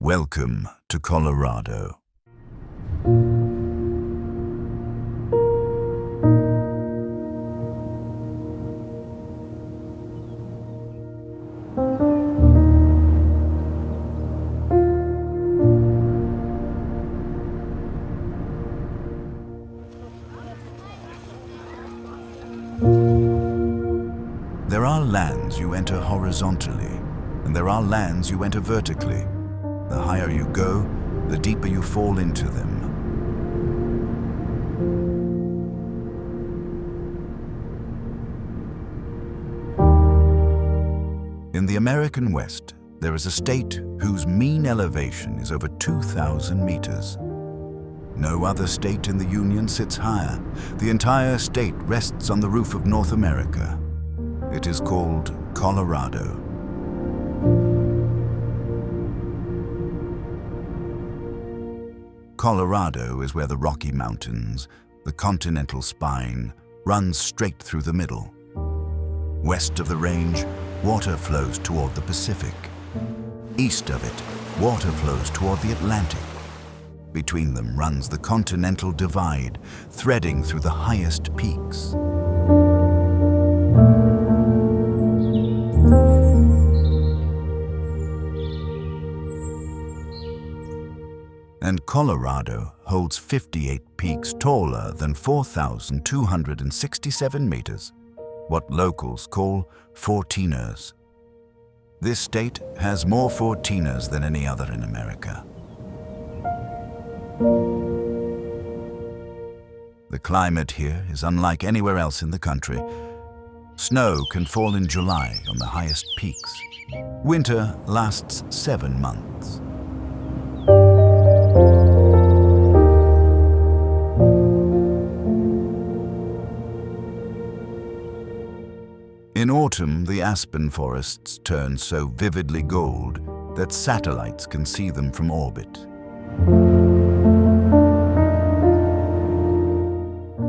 Welcome to Colorado. There are lands you enter horizontally, and there are lands you enter vertically. The higher you go, the deeper you fall into them. In the American West, there is a state whose mean elevation is over 2,000 meters. No other state in the Union sits higher. The entire state rests on the roof of North America. It is called Colorado. Colorado is where the Rocky Mountains, the continental spine, runs straight through the middle. West of the range, water flows toward the Pacific. East of it, water flows toward the Atlantic. Between them runs the Continental Divide, threading through the highest peaks. And Colorado holds 58 peaks taller than 4,267 meters, what locals call 14ers. This state has more 14ers than any other in America. The climate here is unlike anywhere else in the country. Snow can fall in July on the highest peaks. Winter lasts 7 months. In autumn, the aspen forests turn so vividly gold that satellites can see them from orbit.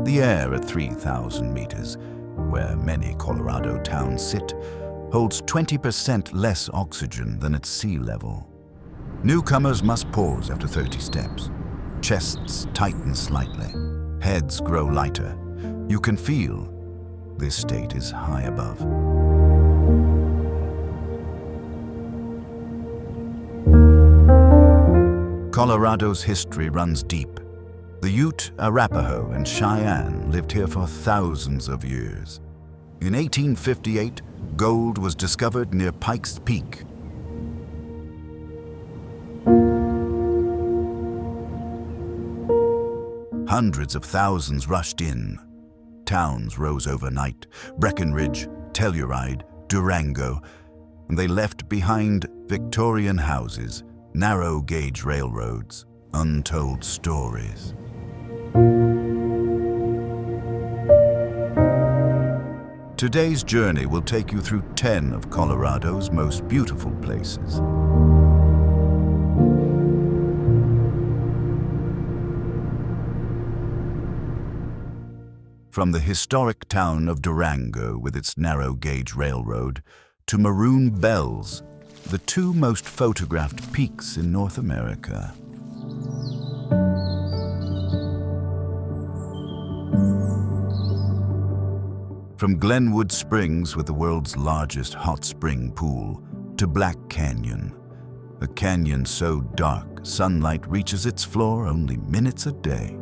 The air at 3,000 meters, where many Colorado towns sit, holds 20% less oxygen than at sea level. Newcomers must pause after 30 steps. Chests tighten slightly. Heads grow lighter. You can feel this state is high above. Colorado's history runs deep. The Ute, Arapaho, and Cheyenne lived here for thousands of years. In 1858, gold was discovered near Pikes Peak. Hundreds of thousands rushed in. Towns rose overnight: Breckenridge, Telluride, Durango, and they left behind Victorian houses, narrow-gauge railroads, untold stories. Today's journey will take you through 10 of Colorado's most beautiful places. From the historic town of Durango with its narrow-gauge railroad to Maroon Bells, the two most photographed peaks in North America. From Glenwood Springs with the world's largest hot spring pool to Black Canyon, a canyon so dark sunlight reaches its floor only minutes a day.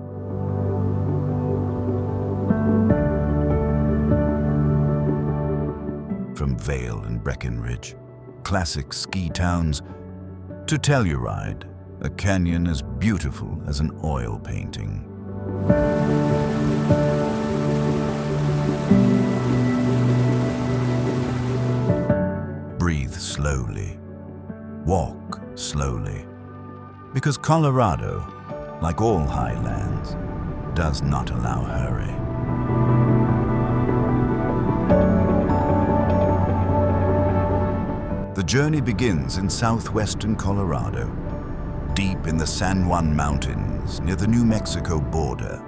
From Vail and Breckenridge, classic ski towns, to Telluride, a canyon as beautiful as an oil painting. Breathe slowly, walk slowly, because Colorado, like all highlands, does not allow hurry. The journey begins in southwestern Colorado, deep in the San Juan Mountains near the New Mexico border.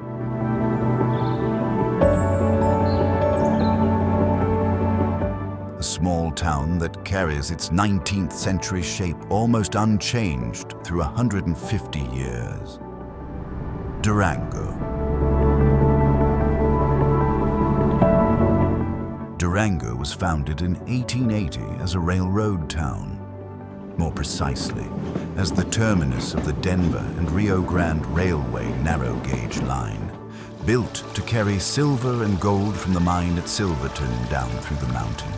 small town that carries its 19th century shape almost unchanged through 150 years. Durango. Durango was founded in 1880 as a railroad town, more precisely, as the terminus of the Denver and Rio Grande Railway narrow gauge line, built to carry silver and gold from the mine at Silverton down through the mountains.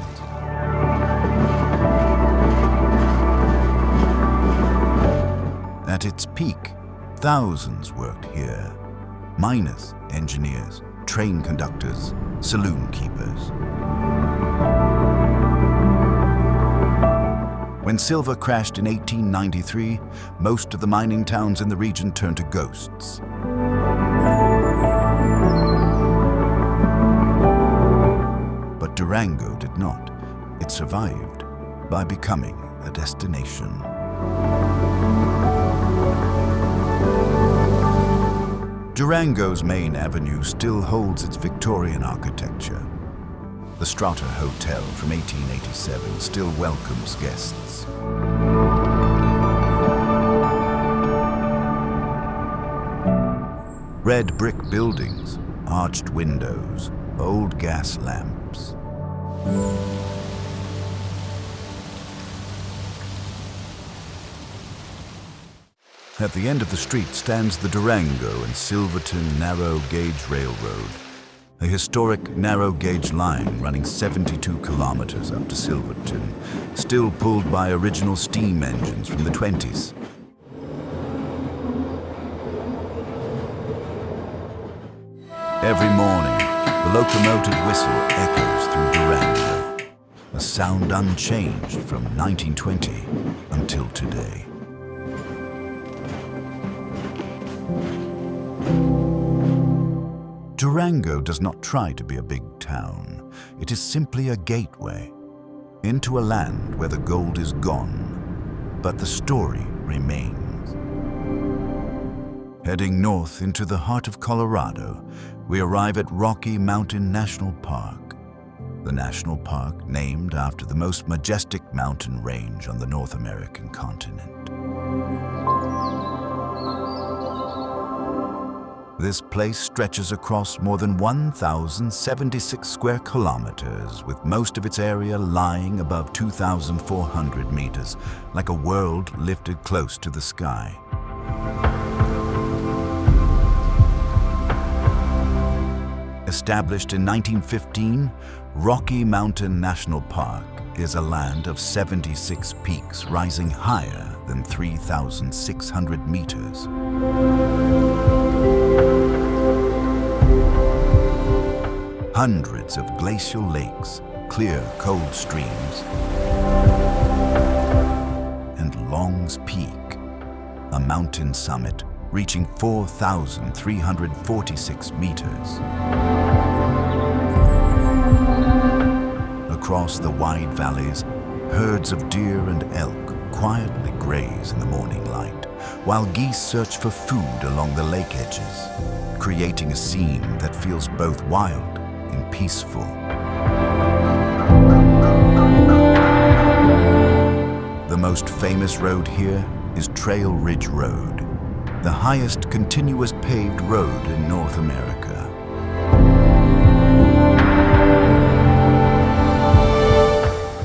At its peak, thousands worked here: miners, engineers, train conductors, saloon keepers. When silver crashed in 1893, most of the mining towns in the region turned to ghosts. But Durango did not. It survived by becoming a destination. Durango's main avenue still holds its Victorian architecture. The Strata Hotel from 1887 still welcomes guests. Red brick buildings, arched windows, old gas lamps. At the end of the street stands the Durango and Silverton Narrow Gauge Railroad, a historic narrow gauge line running 72 kilometers up to Silverton, still pulled by original steam engines from the 20s. Every morning, the locomotive whistle echoes through Durango, a sound unchanged from 1920 until today. Durango does not try to be a big town. It is simply a gateway into a land where the gold is gone, but the story remains. Heading north into the heart of Colorado, we arrive at Rocky Mountain National Park, the national park named after the most majestic mountain range on the North American continent. This place stretches across more than 1,076 square kilometers, with most of its area lying above 2,400 meters, like a world lifted close to the sky. Established in 1915, Rocky Mountain National Park is a land of 76 peaks rising higher than 3,600 meters. Hundreds of glacial lakes, clear, cold streams, and Long's Peak, a mountain summit reaching 4,346 meters. Across the wide valleys, herds of deer and elk quietly graze in the morning light, while geese search for food along the lake edges, creating a scene that feels both wild and peaceful. The most famous road here is Trail Ridge Road, the highest continuous paved road in North America.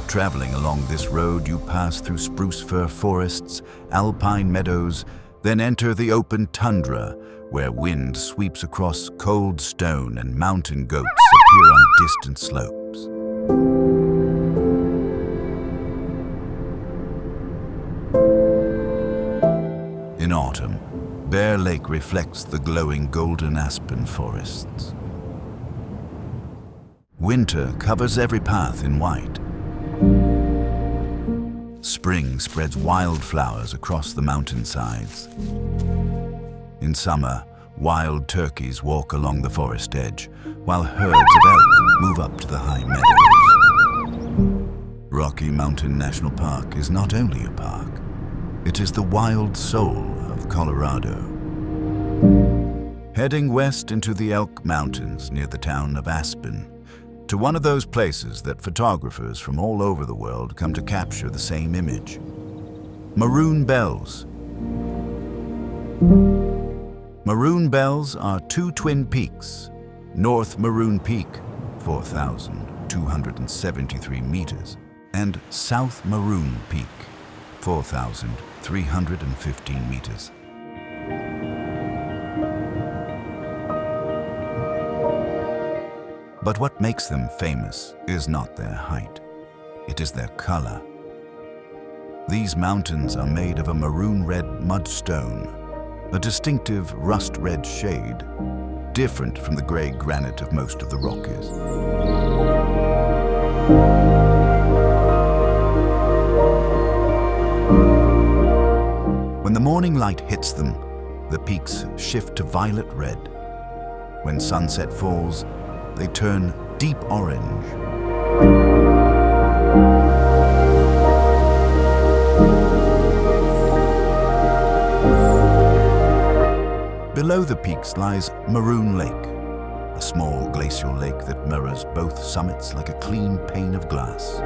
Traveling along this road, you pass through spruce fir forests, alpine meadows, then enter the open tundra, where wind sweeps across cold stone and mountain goats appear on distant slopes. In autumn, Bear Lake reflects the glowing golden aspen forests. Winter covers every path in white. Spring spreads wildflowers across the mountainsides. In summer, wild turkeys walk along the forest edge, while herds of elk move up to the high meadows. Rocky Mountain National Park is not only a park, it is the wild soul of Colorado. Heading west into the Elk Mountains near the town of Aspen, to one of those places that photographers from all over the world come to capture the same image. Maroon Bells. Maroon Bells are two twin peaks. North Maroon Peak, 4,273 meters, and South Maroon Peak, 4,315 meters. But what makes them famous is not their height. It is their color. These mountains are made of a maroon-red mudstone, a distinctive rust-red shade, different from the gray granite of most of the Rockies. When the morning light hits them, the peaks shift to violet red. When sunset falls, they turn deep orange. Below the peaks lies Maroon Lake, a small glacial lake that mirrors both summits like a clean pane of glass.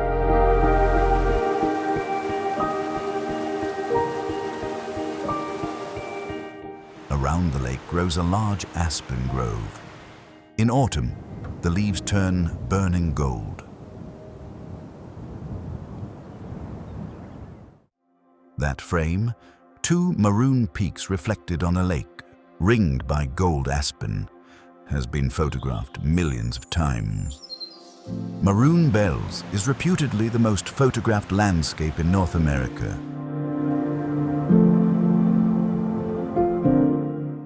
Around the lake grows a large aspen grove. In autumn, the leaves turn burning gold. That frame, two maroon peaks reflected on a lake, ringed by gold aspen, has been photographed millions of times. Maroon Bells is reputedly the most photographed landscape in North America.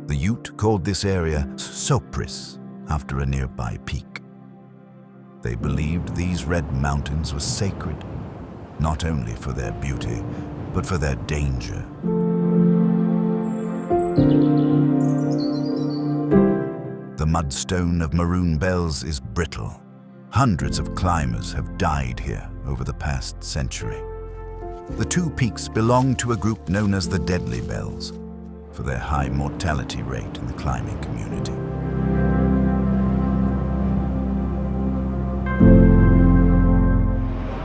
The Ute called this area Sopris, after a nearby peak. They believed these red mountains were sacred, not only for their beauty, but for their danger. The mudstone of Maroon Bells is brittle. Hundreds of climbers have died here over the past century. The two peaks belong to a group known as the Deadly Bells, for their high mortality rate in the climbing community.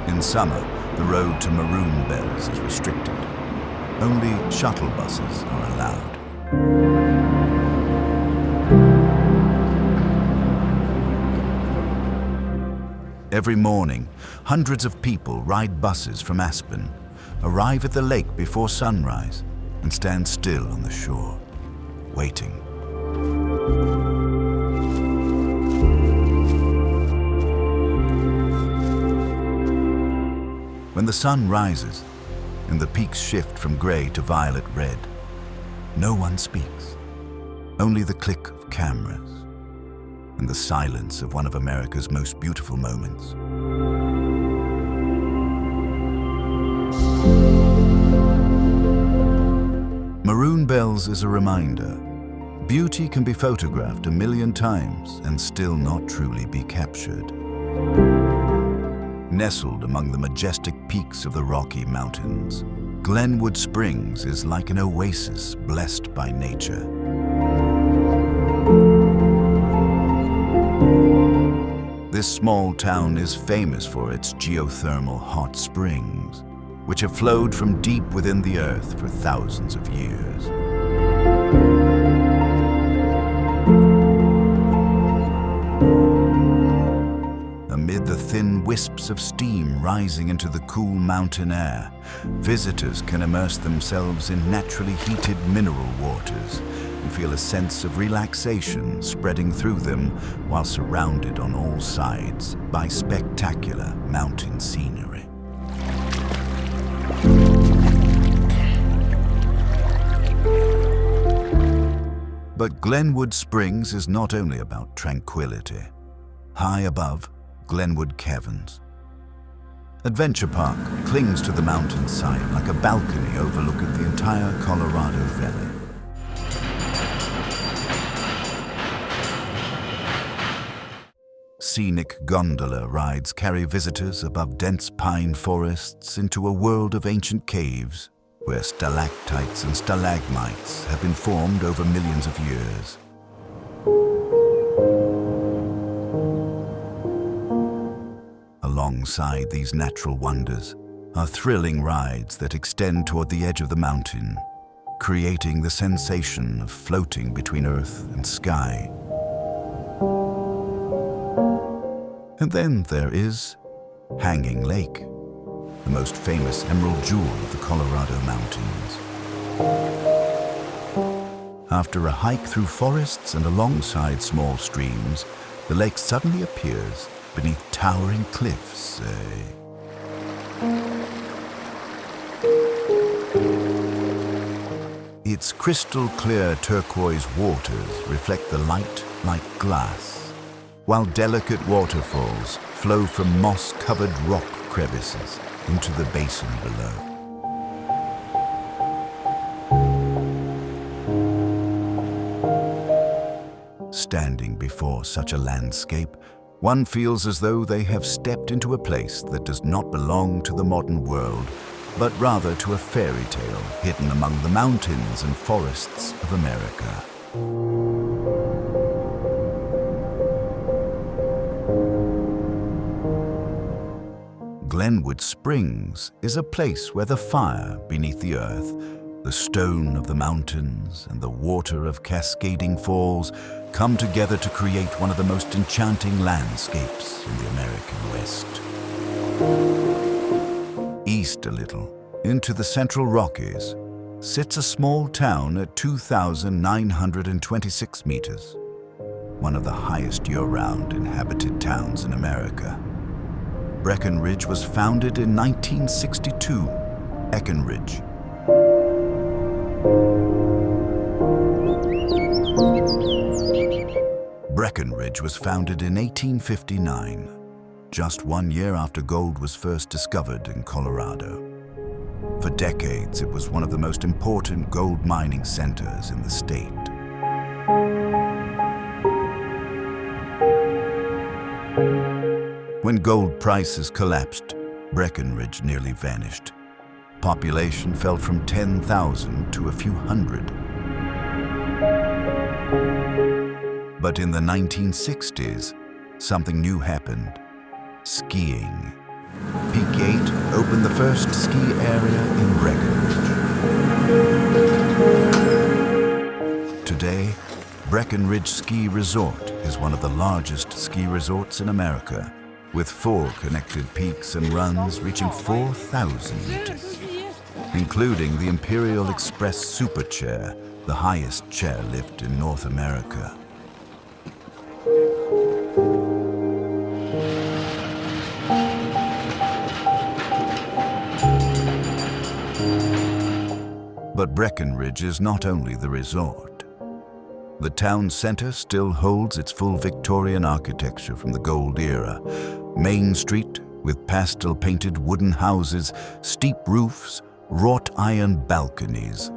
In summer, the road to Maroon Bells is restricted. Only shuttle buses are allowed. Every morning, hundreds of people ride buses from Aspen, arrive at the lake before sunrise, and stand still on the shore, waiting. When the sun rises and the peaks shift from gray to violet red, no one speaks, only the click of cameras and the silence of one of America's most beautiful moments. Maroon Bells is a reminder. Beauty can be photographed a million times and still not truly be captured. Nestled among the majestic peaks of the Rocky Mountains, Glenwood Springs is like an oasis blessed by nature. This small town is famous for its geothermal hot springs, which have flowed from deep within the earth for thousands of years. Amid the thin wisps of steam rising into the cool mountain air, visitors can immerse themselves in naturally heated mineral waters and feel a sense of relaxation spreading through them while surrounded on all sides by spectacular mountain scenery. But Glenwood Springs is not only about tranquility. High above, Glenwood Caverns. Adventure Park clings to the mountainside like a balcony overlooking the entire Colorado Valley. Scenic gondola rides carry visitors above dense pine forests into a world of ancient caves where stalactites and stalagmites have been formed over millions of years. alongside these natural wonders are thrilling rides that extend toward the edge of the mountain, creating the sensation of floating between earth and sky. And then there is Hanging Lake, the most famous emerald jewel of the Colorado Mountains. After a hike through forests and alongside small streams, the lake suddenly appears beneath towering cliffs. Its crystal-clear turquoise waters reflect the light like glass, while delicate waterfalls flow from moss-covered rock crevices into the basin below. Standing before such a landscape, one feels as though they have stepped into a place that does not belong to the modern world, but rather to a fairy tale hidden among the mountains and forests of America. Glenwood Springs is a place where the fire beneath the earth, the stone of the mountains, and the water of cascading falls come together to create one of the most enchanting landscapes in the American West. East a little, into the Central Rockies, sits a small town at 2,926 meters, one of the highest year-round inhabited towns in America. Breckenridge was founded in 1962. Breckenridge. Breckenridge was founded in 1859, just 1 year after gold was first discovered in Colorado. For decades, it was one of the most important gold mining centers in the state. When gold prices collapsed, Breckenridge nearly vanished. Population fell from 10,000 to a few hundred. But in the 1960s, something new happened. Skiing. Peak 8 opened the first ski area in Breckenridge. Today, Breckenridge Ski Resort is one of the largest ski resorts in America, with 4 connected peaks and runs reaching 4,000 meters, including the Imperial Express Super Chair, the highest chairlift in North America. But Breckenridge is not only the resort. The town center still holds its full Victorian architecture from the gold era. Main Street, with pastel-painted wooden houses, steep roofs, wrought iron balconies.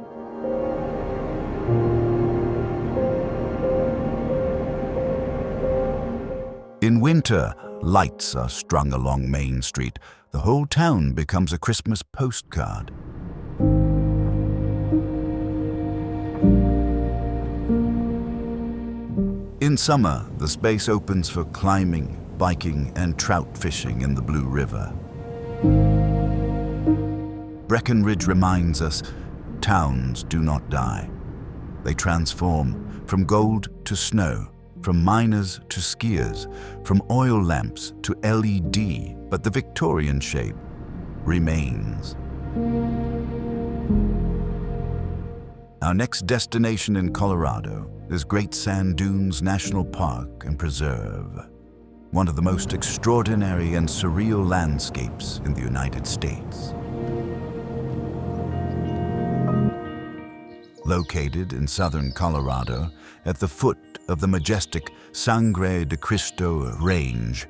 In winter, lights are strung along Main Street. The whole town becomes a Christmas postcard. In summer, the space opens for climbing, biking, and trout fishing in the Blue River. Breckenridge reminds us, towns do not die. They transform from gold to snow, from miners to skiers, from oil lamps to LED, but the Victorian shape remains. Our next destination in Colorado is Great Sand Dunes National Park and Preserve, one of the most extraordinary and surreal landscapes in the United States. Located in southern Colorado, at the foot of the majestic Sangre de Cristo Range,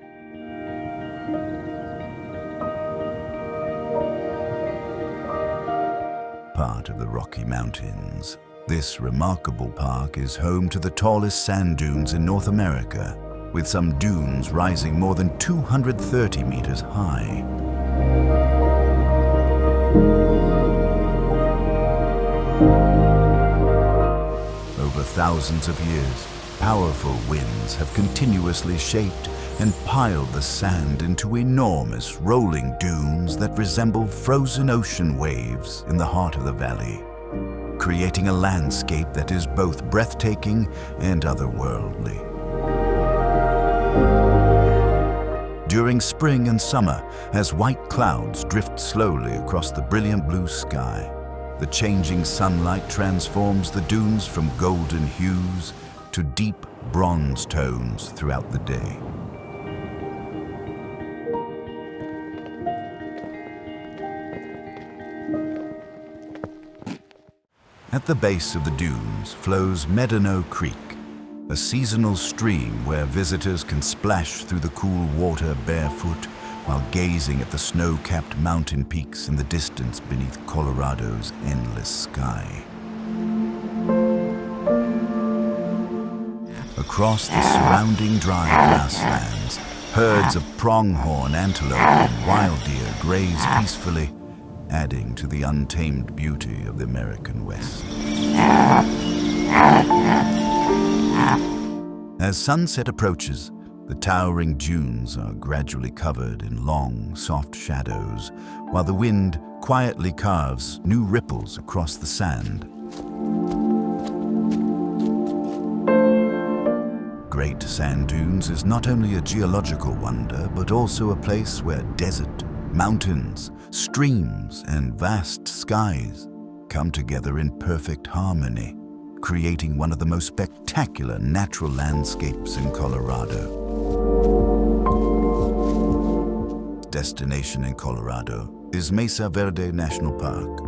part of the Rocky Mountains. This remarkable park is home to the tallest sand dunes in North America, with some dunes rising more than 230 meters high. Over thousands of years, powerful winds have continuously shaped and piled the sand into enormous rolling dunes that resemble frozen ocean waves in the heart of the valley, creating a landscape that is both breathtaking and otherworldly. During spring and summer, as white clouds drift slowly across the brilliant blue sky, the changing sunlight transforms the dunes from golden hues to deep bronze tones throughout the day. At the base of the dunes flows Medano Creek, a seasonal stream where visitors can splash through the cool water barefoot while gazing at the snow-capped mountain peaks in the distance beneath Colorado's endless sky. Across the surrounding dry grasslands, herds of pronghorn antelope and wild deer graze peacefully, adding to the untamed beauty of the American West. As sunset approaches, the towering dunes are gradually covered in long, soft shadows, while the wind quietly carves new ripples across the sand. Great Sand Dunes is not only a geological wonder, but also a place where desert, mountains, streams, and vast skies come together in perfect harmony, creating one of the most spectacular natural landscapes in Colorado. Destination in Colorado is Mesa Verde National Park,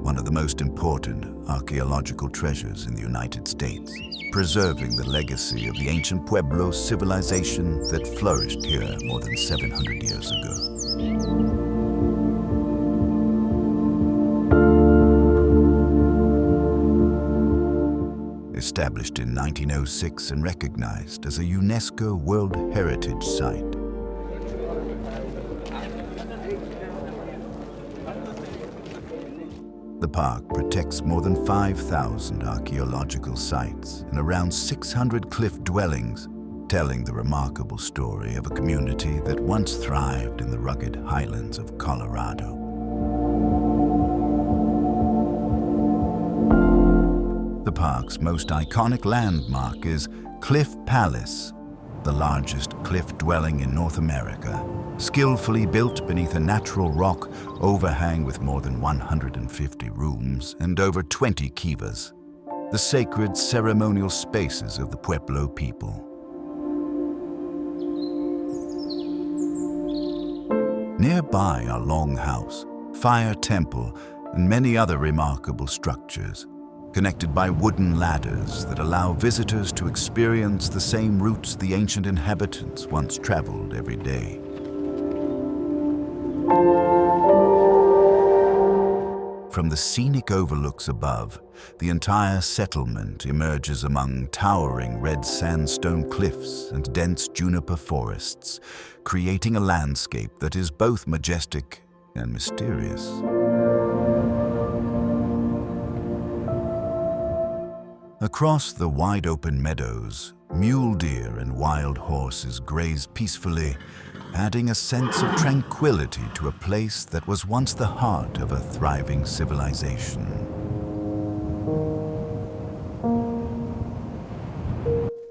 one of the most important archaeological treasures in the United States, preserving the legacy of the ancient Pueblo civilization that flourished here more than 700 years ago. Established in 1906 and recognized as a UNESCO World Heritage Site, the park protects more than 5,000 archaeological sites and around 600 cliff dwellings, telling the remarkable story of a community that once thrived in the rugged highlands of Colorado. The park's most iconic landmark is Cliff Palace, the largest cliff dwelling in North America, skillfully built beneath a natural rock overhang with more than 150 rooms and over 20 kivas, the sacred ceremonial spaces of the Pueblo people. Nearby are Longhouse, Fire Temple, and many other remarkable structures, connected by wooden ladders that allow visitors to experience the same routes the ancient inhabitants once traveled every day. From the scenic overlooks above, the entire settlement emerges among towering red sandstone cliffs and dense juniper forests, creating a landscape that is both majestic and mysterious. Across the wide-open meadows, mule deer and wild horses graze peacefully, adding a sense of tranquility to a place that was once the heart of a thriving civilization.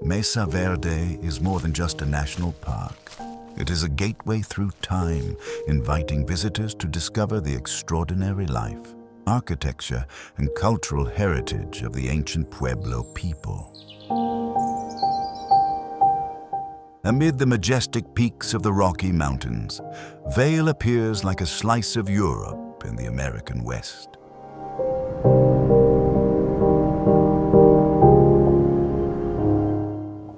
Mesa Verde is more than just a national park. It is a gateway through time, inviting visitors to discover the extraordinary life, architecture, and cultural heritage of the ancient Pueblo people. Amid the majestic peaks of the Rocky Mountains, Vail appears like a slice of Europe in the American West.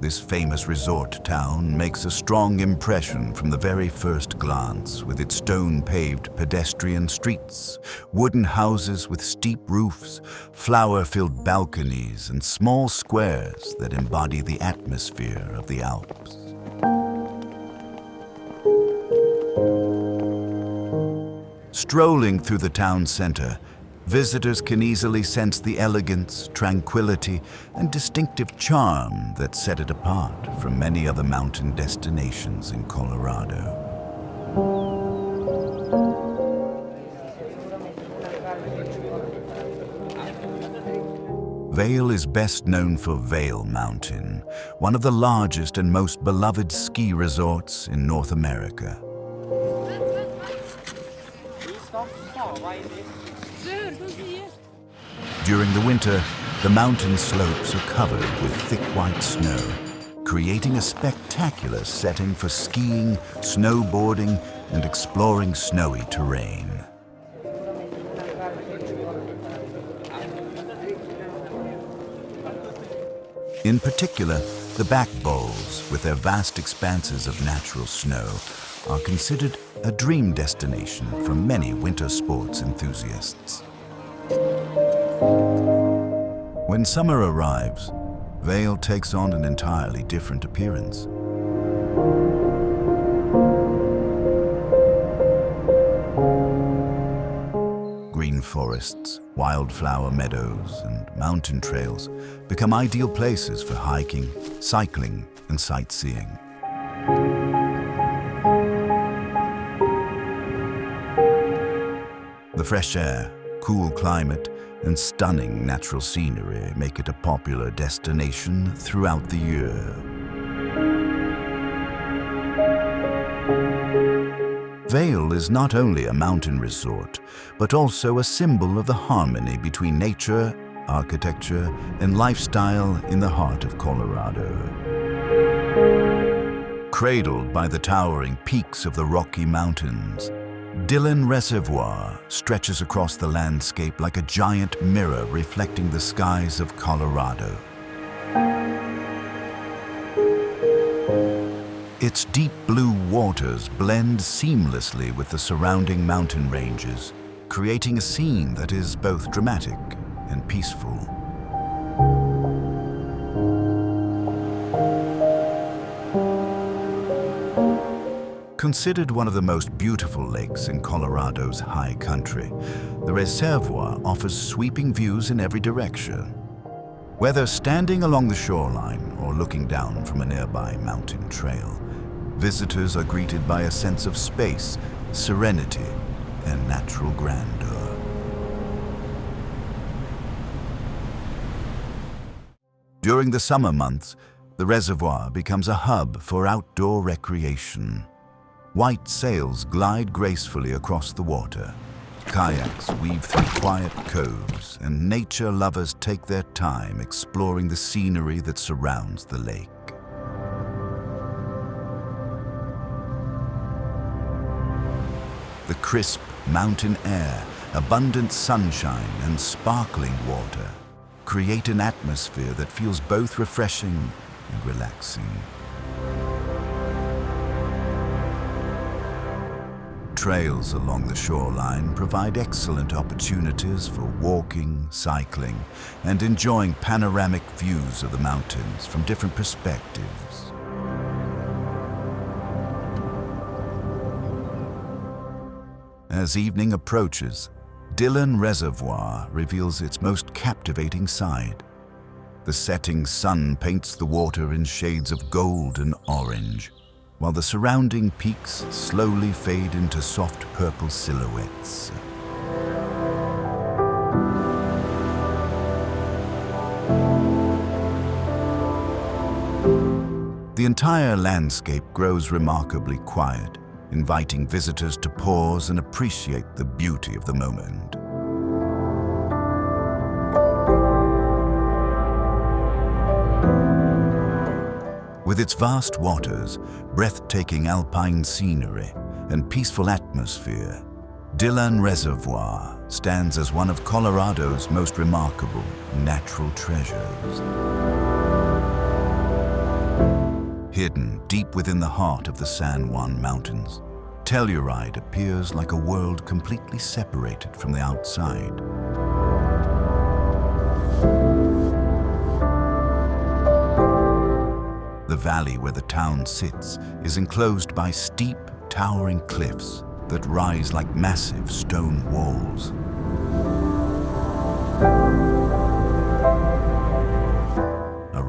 This famous resort town makes a strong impression from the very first glance, with its stone-paved pedestrian streets, wooden houses with steep roofs, flower-filled balconies, and small squares that embody the atmosphere of the Alps. Strolling through the town center, visitors can easily sense the elegance, tranquility, and distinctive charm that set it apart from many other mountain destinations in Colorado. Vail is best known for Vail Mountain, one of the largest and most beloved ski resorts in North America. During the winter, the mountain slopes are covered with thick white snow, creating a spectacular setting for skiing, snowboarding, and exploring snowy terrain. In particular, the back bowls, with their vast expanses of natural snow, are considered a dream destination for many winter sports enthusiasts. When summer arrives, Vail takes on an entirely different appearance. Green forests, wildflower meadows, and mountain trails become ideal places for hiking, cycling, and sightseeing. The fresh air, cool climate, and stunning natural scenery make it a popular destination throughout the year. Vail is not only a mountain resort, but also a symbol of the harmony between nature, architecture, and lifestyle in the heart of Colorado. Cradled by the towering peaks of the Rocky Mountains, Dillon Reservoir stretches across the landscape like a giant mirror reflecting the skies of Colorado. Its deep blue waters blend seamlessly with the surrounding mountain ranges, creating a scene that is both dramatic and peaceful. Considered one of the most beautiful lakes in Colorado's high country, the reservoir offers sweeping views in every direction. Whether standing along the shoreline or looking down from a nearby mountain trail, visitors are greeted by a sense of space, serenity, and natural grandeur. During the summer months, the reservoir becomes a hub for outdoor recreation. White sails glide gracefully across the water. Kayaks weave through quiet coves, and nature lovers take their time exploring the scenery that surrounds the lake. The crisp mountain air, abundant sunshine, and sparkling water create an atmosphere that feels both refreshing and relaxing. Trails along the shoreline provide excellent opportunities for walking, cycling, and enjoying panoramic views of the mountains from different perspectives. As evening approaches, Dillon Reservoir reveals its most captivating side. The setting sun paints the water in shades of gold and orange, while the surrounding peaks slowly fade into soft purple silhouettes. The entire landscape grows remarkably quiet, inviting visitors to pause and appreciate the beauty of the moment. With its vast waters, breathtaking alpine scenery, and peaceful atmosphere, Dillon Reservoir stands as one of Colorado's most remarkable natural treasures. Hidden deep within the heart of the San Juan Mountains, Telluride appears like a world completely separated from the outside. The valley where the town sits is enclosed by steep, towering cliffs that rise like massive stone walls.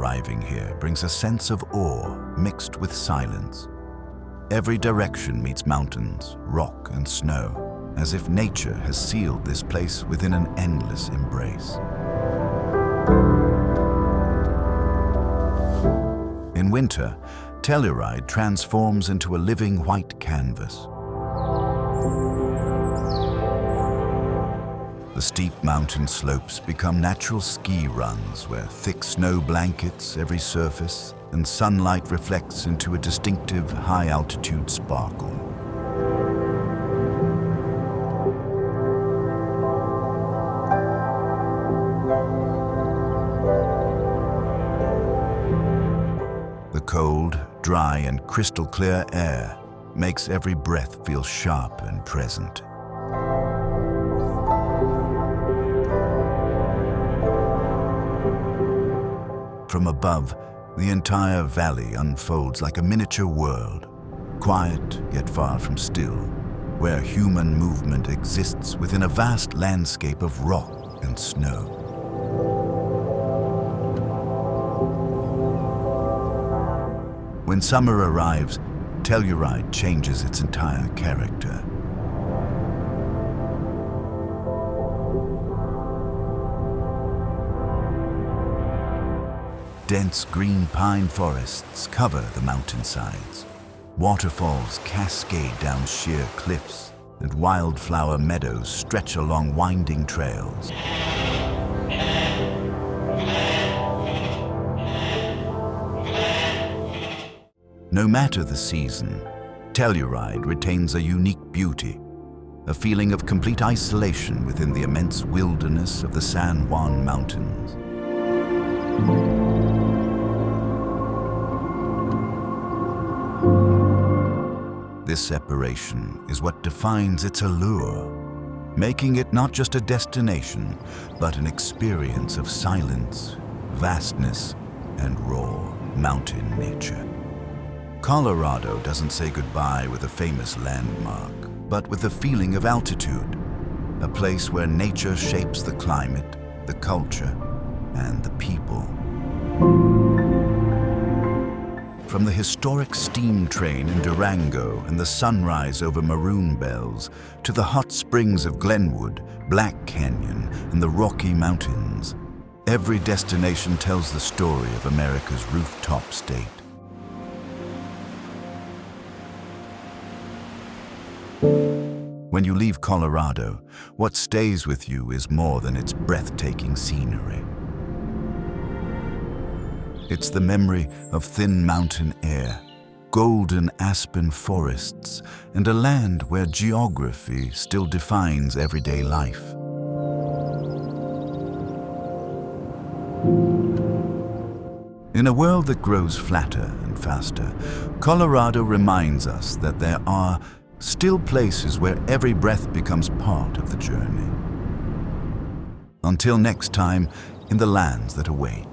arriving here brings a sense of awe mixed with silence. Every direction meets mountains, rock, and snow, as if nature has sealed this place within an endless embrace. In winter, Telluride transforms into a living white canvas. The steep mountain slopes become natural ski runs where thick snow blankets every surface and sunlight reflects into a distinctive high-altitude sparkle. The cold, dry, and crystal-clear air makes every breath feel sharp and present. From above, the entire valley unfolds like a miniature world, quiet yet far from still, where human movement exists within a vast landscape of rock and snow. When summer arrives, Telluride changes its entire character. Dense green pine forests cover the mountainsides. Waterfalls cascade down sheer cliffs, and wildflower meadows stretch along winding trails. No matter the season, Telluride retains a unique beauty, a feeling of complete isolation within the immense wilderness of the San Juan Mountains. This separation is what defines its allure, making it not just a destination, but an experience of silence, vastness, and raw mountain nature. Colorado doesn't say goodbye with a famous landmark, but with a feeling of altitude, a place where nature shapes the climate, the culture, and the people. From the historic steam train in Durango and the sunrise over Maroon Bells to the hot springs of Glenwood, Black Canyon, and the Rocky Mountains, every destination tells the story of America's rooftop state. When you leave Colorado, what stays with you is more than its breathtaking scenery. It's the memory of thin mountain air, golden aspen forests, and a land where geography still defines everyday life. In a world that grows flatter and faster, Colorado reminds us that there are still places where every breath becomes part of the journey. Until next time, in the lands that await.